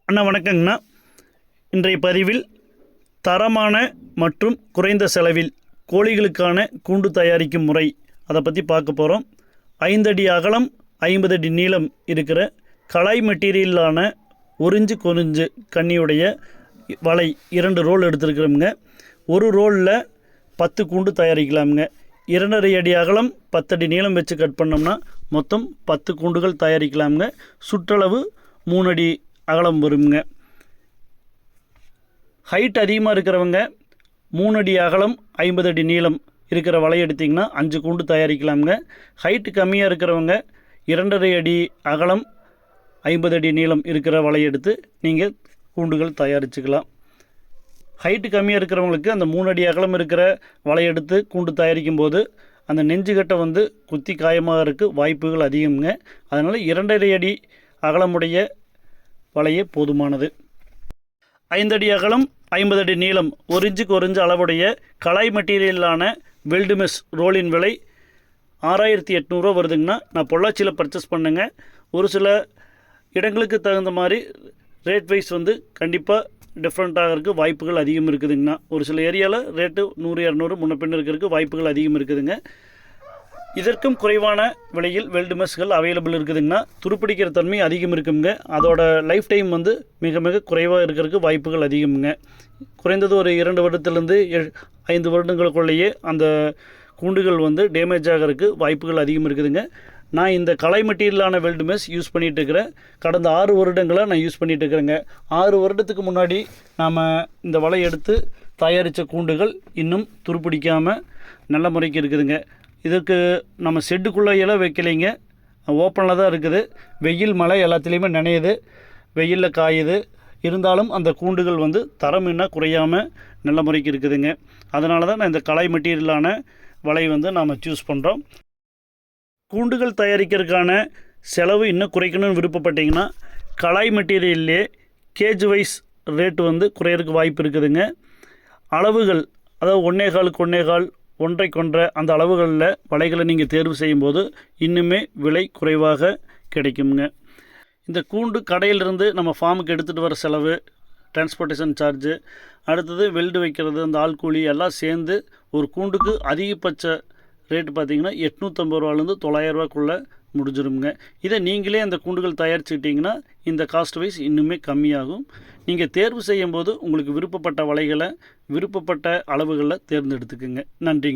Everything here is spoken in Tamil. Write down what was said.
அண்ணா வணக்கங்கண்ணா. இன்றைய பதிவில் தரமான மற்றும் குறைந்த செலவில் கோழிகளுக்கான கூண்டு தயாரிக்கும் முறை அதை பற்றி பார்க்க போகிறோம். 5 அடி அகலம் 50 அடி நீளம் இருக்கிற கலாய் மெட்டீரியலான 1 இன்ச்சு கொறிஞ்சு கண்ணியுடைய வலை 2 ரோல் எடுத்துருக்குறோமுங்க. ஒரு ரோலில் 10 கூண்டு தயாரிக்கலாமுங்க. 2.5 அடி அகலம் 10 அடி நீளம் வச்சு கட் பண்ணோம்னா மொத்தம் 10 கூண்டுகள் தயாரிக்கலாமுங்க. சுற்றளவு 3 அடி அகலம் வருங்க. ஹைட் அதிகமாக இருக்கிறவங்க 3 அடி அகலம் 50 அடி நீளம் இருக்கிற வலை எடுத்திங்கன்னா 5 கூண்டு தயாரிக்கலாமுங்க. ஹைட்டு கம்மியாக இருக்கிறவங்க 2.5 அடி அகலம் 50 அடி நீளம் இருக்கிற வலை எடுத்து நீங்கள் கூண்டுகள் தயாரிச்சுக்கலாம். ஹைட்டு கம்மியாக இருக்கிறவங்களுக்கு அந்த 3 அடி அகலம் இருக்கிற வலை எடுத்து கூண்டு தயாரிக்கும் போது அந்த நெஞ்சுக்கட்டை குத்தி காயமாக வாய்ப்புகள் அதிகம்ங்க. அதனால் 2.5 அடி அகலமுடைய வலையே போதுமானது. 5 அடி அகலம் 50 அடி நீளம் 1 இன்ச்சுக்கு 1 இன்ச்சு அளவுடைய கலாய் மெட்டீரியலான வெல்டு மெஷ் ரோலின் விலை 6800 வருதுங்கண்ணா. நான் பொள்ளாச்சியில் பர்ச்சேஸ் பண்ணுங்க. ஒரு சில இடங்களுக்கு தகுந்த மாதிரி ரேட் வைஸ் கண்டிப்பாக டிஃப்ரெண்ட்டாக இருக்குது, வாய்ப்புகள் அதிகம் இருக்குதுங்கண்ணா. ஒரு சில ஏரியாவில் ரேட்டு 100-200 முன்ன பின்ன இருக்கிறதுக்கு வாய்ப்புகள் அதிகம் இருக்குதுங்க. இதற்கும் குறைவான விலையில் வெல்டு மெஷ்கள் அவைலபிள் இருக்குதுங்கன்னா. துருப்பிடிக்கிற தன்மை அதிகம் இருக்குங்க. அதோட லைஃப் டைம் மிக மிக குறைவாக இருக்கிறதுக்கு வாய்ப்புகள் அதிகமுங்க. குறைந்தது ஒரு 2 வருடத்துலேருந்து 5 வருடங்களுக்குள்ளேயே அந்த கூண்டுகள் டேமேஜ் ஆகிறதுக்கு வாய்ப்புகள் அதிகம் இருக்குதுங்க. நான் இந்த கலாய் மெட்டீரியலான வெல்டு மெஷ் யூஸ் பண்ணிகிட்டு இருக்கிறேன். கடந்த 6 வருடங்களாக நான் யூஸ் பண்ணிகிட்டு இருக்கிறேங்க. 6 வருடத்துக்கு முன்னாடி நாம் இந்த வலை எடுத்து தயாரித்த கூண்டுகள் இன்னும் துருப்பிடிக்காமல் நல்ல முறைக்கு இருக்குதுங்க. இதுக்கு நம்ம ஷெட்டுக்குள்ளேயெல்லாம் வைக்கலைங்க, ஓப்பனில் தான் இருக்குது. வெயில் மழை எல்லாத்துலேயுமே நனையுது, வெயிலில் காயுது. இருந்தாலும் அந்த கூண்டுகள் தரம் என்ன குறையாமல் நல்ல முறைக்கு இருக்குதுங்க. அதனால தான் நான் இந்த கலாய் மெட்டீரியலான வலை நாம் சூஸ் பண்ணுறோம். கூண்டுகள் தயாரிக்கிறதுக்கான செலவு இன்னும் குறைக்கணும்னு விருப்பப்பட்டிங்கன்னா கலாய் மெட்டீரியல்லே கேஜ் வைஸ் ரேட்டு குறையிறதுக்கு வாய்ப்பு இருக்குதுங்க. அளவுகள் அதாவது 1.25 1.25 1.5 அந்த அளவுகளில் வலைகளை நீங்கள் தேர்வு செய்யும்போது இன்னுமே விலை குறைவாக கிடைக்குங்க. இந்த கூண்டு கடையிலிருந்து நம்ம ஃபார்முக்கு எடுத்துகிட்டு வர செலவு, டிரான்ஸ்போர்ட்டேஷன் சார்ஜு, அடுத்தது வெல்டு வைக்கிறது, அந்த ஆள் கூலி எல்லாம் சேர்ந்து ஒரு கூண்டுக்கு அதிகபட்ச ரேட்டு பார்த்திங்கன்னா 850 ரூபாலேருந்து 900 ரூபாக்குள்ளே முடிஞ்சிருங்க. இதை நீங்களே அந்த கூண்டுகள் தயாரிச்சுக்கிட்டிங்கன்னா இந்த காஸ்ட் வைஸ் இன்னுமே கம்மியாகும். நீங்கள் தேர்வு செய்யும்போது உங்களுக்கு விருப்பப்பட்ட வலைகளை விருப்பப்பட்ட அளவுகளில் தேர்ந்தெடுத்துக்குங்க. நன்றி.